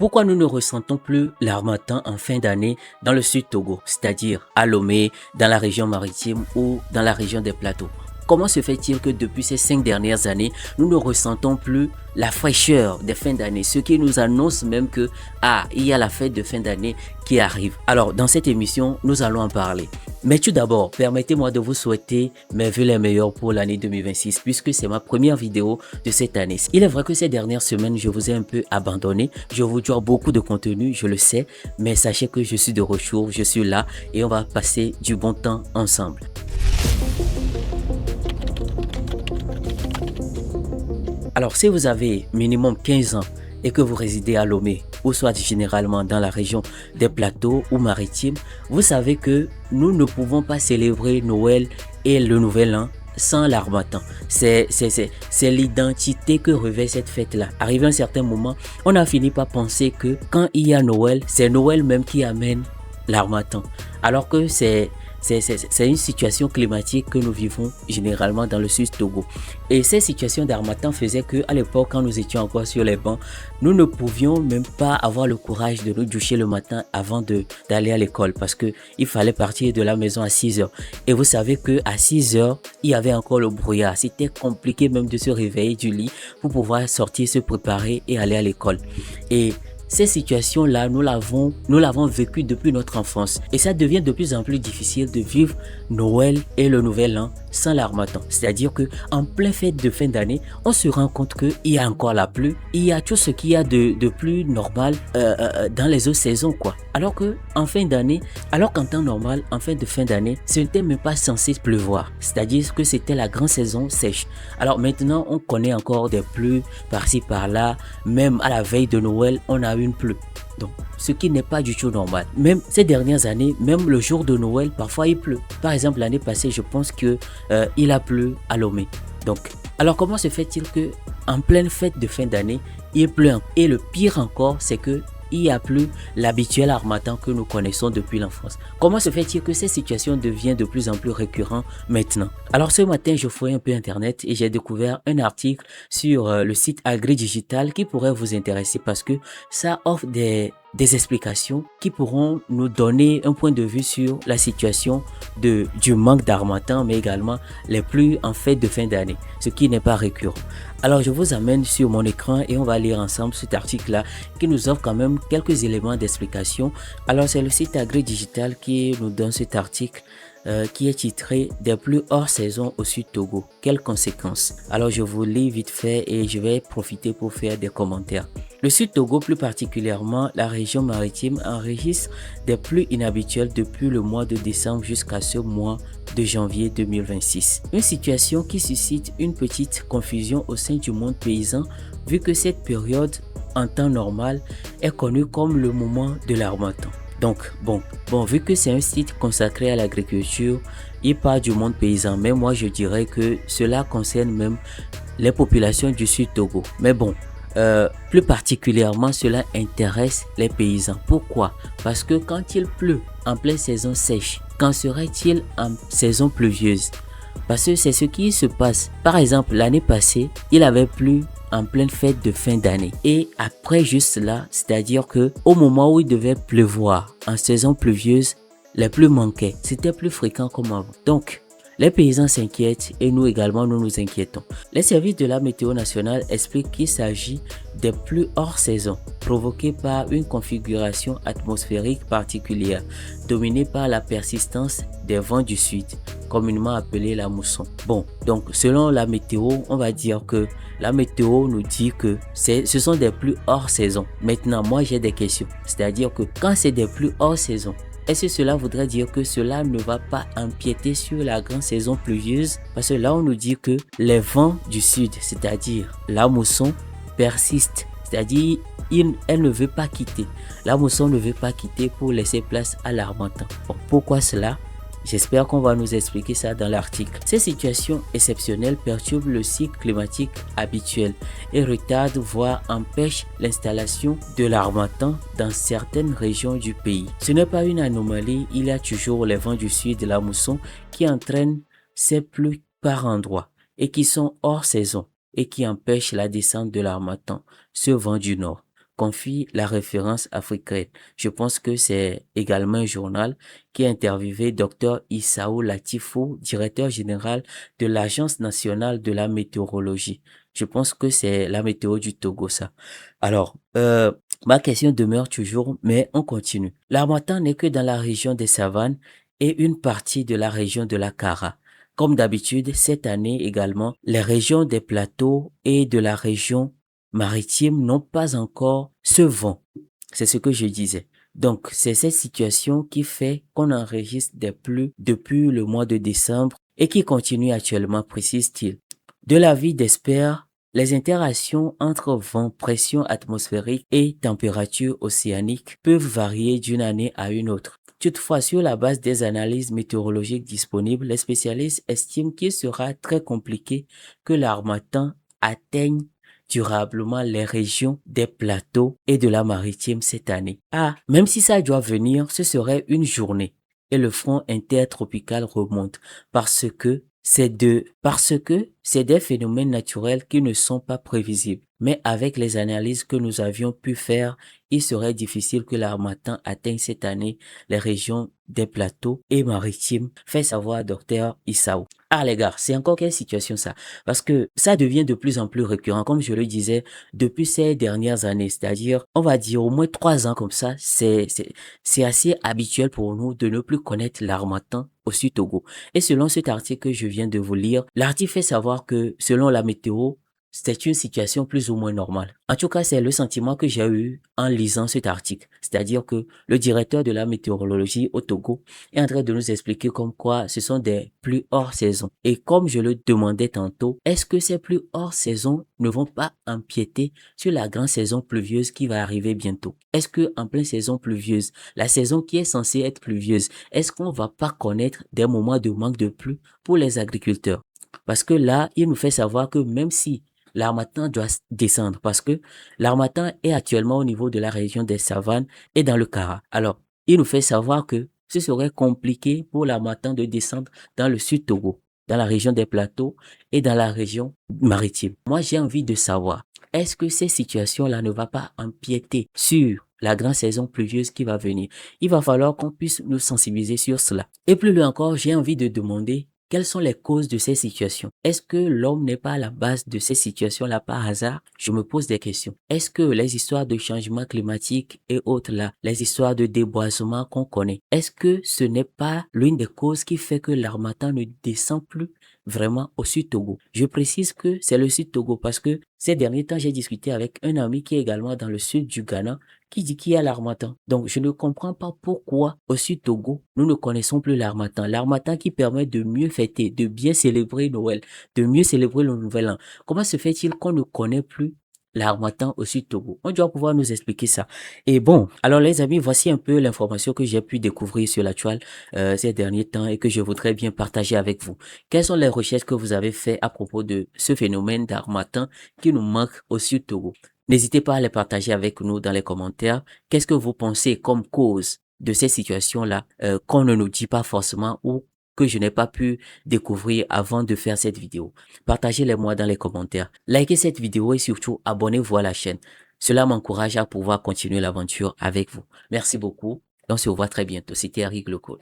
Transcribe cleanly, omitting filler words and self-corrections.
Pourquoi nous ne ressentons plus l'harmattan en fin d'année dans le sud Togo, c'est-à-dire à Lomé, dans la région maritime ou dans la région des plateaux? Comment se fait-il que depuis ces 5 dernières années, nous ne ressentons plus la fraîcheur des fins d'année, ce qui nous annonce même que, il y a la fête de fin d'année qui arrive. Alors, dans cette émission, nous allons en parler. Mais tout d'abord, permettez-moi de vous souhaiter mes vœux les meilleurs pour l'année 2026, puisque c'est ma première vidéo de cette année. Il est vrai que ces dernières semaines, je vous ai un peu abandonné. Je vous dois beaucoup de contenu, je le sais, mais sachez que je suis de retour, je suis là et on va passer du bon temps ensemble. Alors, si vous avez minimum 15 ans et que vous résidez à Lomé, ou soit généralement dans la région des plateaux ou maritimes, vous savez que nous ne pouvons pas célébrer Noël et le Nouvel An sans l'harmattan. C'est l'identité que revêt cette fête-là. Arrivé à un certain moment, on a fini par penser que quand il y a Noël, c'est Noël même qui amène l'harmattan. Alors que c'est une situation climatique que nous vivons généralement dans le sud Togo. Et ces situations d'harmattan faisaient qu'à l'époque, quand nous étions encore sur les bancs, nous ne pouvions même pas avoir le courage de nous doucher le matin avant d'aller à l'école parce qu'il fallait partir de la maison à 6 heures. Et vous savez qu'à 6 heures, il y avait encore le brouillard. C'était compliqué même de se réveiller du lit pour pouvoir sortir, se préparer et aller à l'école. Et ces situations-là, nous l'avons vécu depuis notre enfance. Et ça devient de plus en plus difficile de vivre Noël et le Nouvel An sans l'harmattan. C'est-à-dire que en pleine fête de fin d'année, on se rend compte qu'il y a encore la pluie, il y a tout ce qu'il y a de plus normal dans les autres saisons, quoi. Alors qu'en temps normal, en fin d'année, ce n'était même pas censé pleuvoir. C'est-à-dire que c'était la grande saison sèche. Alors maintenant, on connaît encore des pluies par-ci par-là. Même à la veille de Noël, on a une pluie. Donc, ce qui n'est pas du tout normal. Même ces dernières années, même le jour de Noël, parfois il pleut. Par exemple, l'année passée, je pense que il a plu à Lomé. Donc, alors comment se fait-il que en pleine fête de fin d'année, il pleut? Et le pire encore, c'est que il n'y a plus l'habituel harmattan que nous connaissons depuis l'enfance. Comment se fait-il que ces situations deviennent de plus en plus récurrentes maintenant? Alors ce matin, je fouillais un peu internet et j'ai découvert un article sur le site Agri Digital qui pourrait vous intéresser parce que ça offre des explications qui pourront nous donner un point de vue sur la situation du manque d'harmattan, mais également les pluies en fête de fin d'année, ce qui n'est pas récurrent. Alors je vous amène sur mon écran et on va lire ensemble cet article-là qui nous offre quand même quelques éléments d'explication. Alors c'est le site Agri Digital qui nous donne cet article qui est titré « Des pluies hors saison au sud Togo. Quelles conséquences ?» Alors je vous lis vite fait et je vais profiter pour faire des commentaires. Le sud Togo, plus particulièrement la région maritime, enregistre des pluies inhabituelles depuis le mois de décembre jusqu'à ce mois de janvier 2026. Une situation qui suscite une petite confusion au sein du monde paysan vu que cette période en temps normal est connue comme le moment de l'harmattan. Donc, bon, vu que c'est un site consacré à l'agriculture, il parle du monde paysan, mais moi je dirais que cela concerne même les populations du sud Togo. Mais bon, plus particulièrement, cela intéresse les paysans. Pourquoi? Parce que quand il pleut en pleine saison sèche, qu'en serait-il en saison pluvieuse? Parce que c'est ce qui se passe. Par exemple, l'année passée, il avait plu en pleine fête de fin d'année. Et après juste là, c'est-à-dire que au moment où il devait pleuvoir en saison pluvieuse, les pluies manquaient. C'était plus fréquent comme avant. Donc, les paysans s'inquiètent et nous également, nous nous inquiétons. Les services de la météo nationale expliquent qu'il s'agit des pluies hors saison provoquées par une configuration atmosphérique particulière dominée par la persistance des vents du sud, communément appelé la mousson. Bon, donc selon la météo, on va dire que la météo nous dit que ce sont des pluies hors saison. Maintenant, moi j'ai des questions. C'est-à-dire que quand c'est des pluies hors saison, est-ce que cela voudrait dire que cela ne va pas empiéter sur la grande saison pluvieuse? Parce que là, on nous dit que les vents du sud, c'est-à-dire la mousson, persistent. C'est-à-dire, elle ne veut pas quitter. La mousson ne veut pas quitter pour laisser place à l'harmattan. Bon, pourquoi cela? J'espère qu'on va nous expliquer ça dans l'article. Ces situations exceptionnelles perturbent le cycle climatique habituel et retardent voire empêchent l'installation de l'harmattan dans certaines régions du pays. Ce n'est pas une anomalie, il y a toujours les vents du sud de la mousson qui entraînent ces pluies par endroits et qui sont hors saison et qui empêchent la descente de l'harmattan, ce vent du nord. confie la référence africaine. Je pense que c'est également un journal qui a interviewé Dr Issaou Latifou, directeur général de l'Agence nationale de la météorologie. Je pense que c'est la météo du Togo, ça. Alors, ma question demeure toujours, mais on continue. L'harmattan n'est que dans la région des savanes et une partie de la région de la Kara. Comme d'habitude, cette année également, les régions des plateaux et de la région maritime n'ont pas encore ce vent. C'est ce que je disais. Donc, c'est cette situation qui fait qu'on enregistre des pluies depuis le mois de décembre et qui continue actuellement, précise-t-il. De l'avis d'experts, les interactions entre vent, pression atmosphérique et température océanique peuvent varier d'une année à une autre. Toutefois, sur la base des analyses météorologiques disponibles, les spécialistes estiment qu'il sera très compliqué que l'harmattan atteigne durablement les régions des plateaux et de la maritime cette année. Ah, même si ça doit venir, ce serait une journée et le front intertropical remonte parce que c'est des phénomènes naturels qui ne sont pas prévisibles. Mais avec les analyses que nous avions pu faire, il serait difficile que l'harmattan atteigne cette année les régions des plateaux et maritimes, fait savoir Dr Issaou. Ah les gars, c'est encore quelle situation ça? Parce que ça devient de plus en plus récurrent, comme je le disais, depuis ces dernières années. C'est-à-dire, on va dire au moins 3 ans comme ça, c'est assez habituel pour nous de ne plus connaître l'harmattan au Sud-Togo. Et selon cet article que je viens de vous lire, l'article fait savoir que selon la météo, c'est une situation plus ou moins normale. En tout cas, c'est le sentiment que j'ai eu en lisant cet article. C'est-à-dire que le directeur de la météorologie au Togo est en train de nous expliquer comme quoi ce sont des pluies hors saison. Et comme je le demandais tantôt, est-ce que ces pluies hors saison ne vont pas empiéter sur la grande saison pluvieuse qui va arriver bientôt? Est-ce que en pleine saison pluvieuse, la saison qui est censée être pluvieuse, est-ce qu'on va pas connaître des moments de manque de pluie pour les agriculteurs? Parce que là, il nous fait savoir que même si l'harmattan doit descendre, parce que l'harmattan est actuellement au niveau de la région des savanes et dans le Kara. Alors, il nous fait savoir que ce serait compliqué pour l'harmattan de descendre dans le sud Togo, dans la région des plateaux et dans la région maritime. Moi, j'ai envie de savoir, est-ce que ces situations-là ne vont pas empiéter sur la grande saison pluvieuse qui va venir? Il va falloir qu'on puisse nous sensibiliser sur cela. Et plus loin encore, j'ai envie de demander quelles sont les causes de ces situations? Est-ce que l'homme n'est pas à la base de ces situations-là par hasard? Je me pose des questions. Est-ce que les histoires de changement climatique et autres là, les histoires de déboisement qu'on connaît, est-ce que ce n'est pas l'une des causes qui fait que l'harmattan ne descend plus vraiment au sud Togo? Je précise que c'est le sud Togo parce que ces derniers temps, j'ai discuté avec un ami qui est également dans le sud du Ghana qui dit qu'il y a l'harmattan. Donc, je ne comprends pas pourquoi au sud Togo, nous ne connaissons plus l'harmattan. L'harmattan qui permet de mieux fêter, de bien célébrer Noël, de mieux célébrer le Nouvel An. Comment se fait-il qu'on ne connaît plus l'harmattan au sud Togo? On doit pouvoir nous expliquer ça. Et bon, alors les amis, voici un peu l'information que j'ai pu découvrir sur la toile ces derniers temps et que je voudrais bien partager avec vous. Quelles sont les recherches que vous avez faites à propos de ce phénomène d'harmattan qui nous manque au sud Togo? N'hésitez pas à les partager avec nous dans les commentaires. Qu'est-ce que vous pensez comme cause de ces situations-là qu'on ne nous dit pas forcément ou que je n'ai pas pu découvrir avant de faire cette vidéo? Partagez-les moi dans les commentaires. Likez cette vidéo et surtout abonnez-vous à la chaîne. Cela m'encourage à pouvoir continuer l'aventure avec vous. Merci beaucoup. On se revoit très bientôt. C'était Harry Glocol.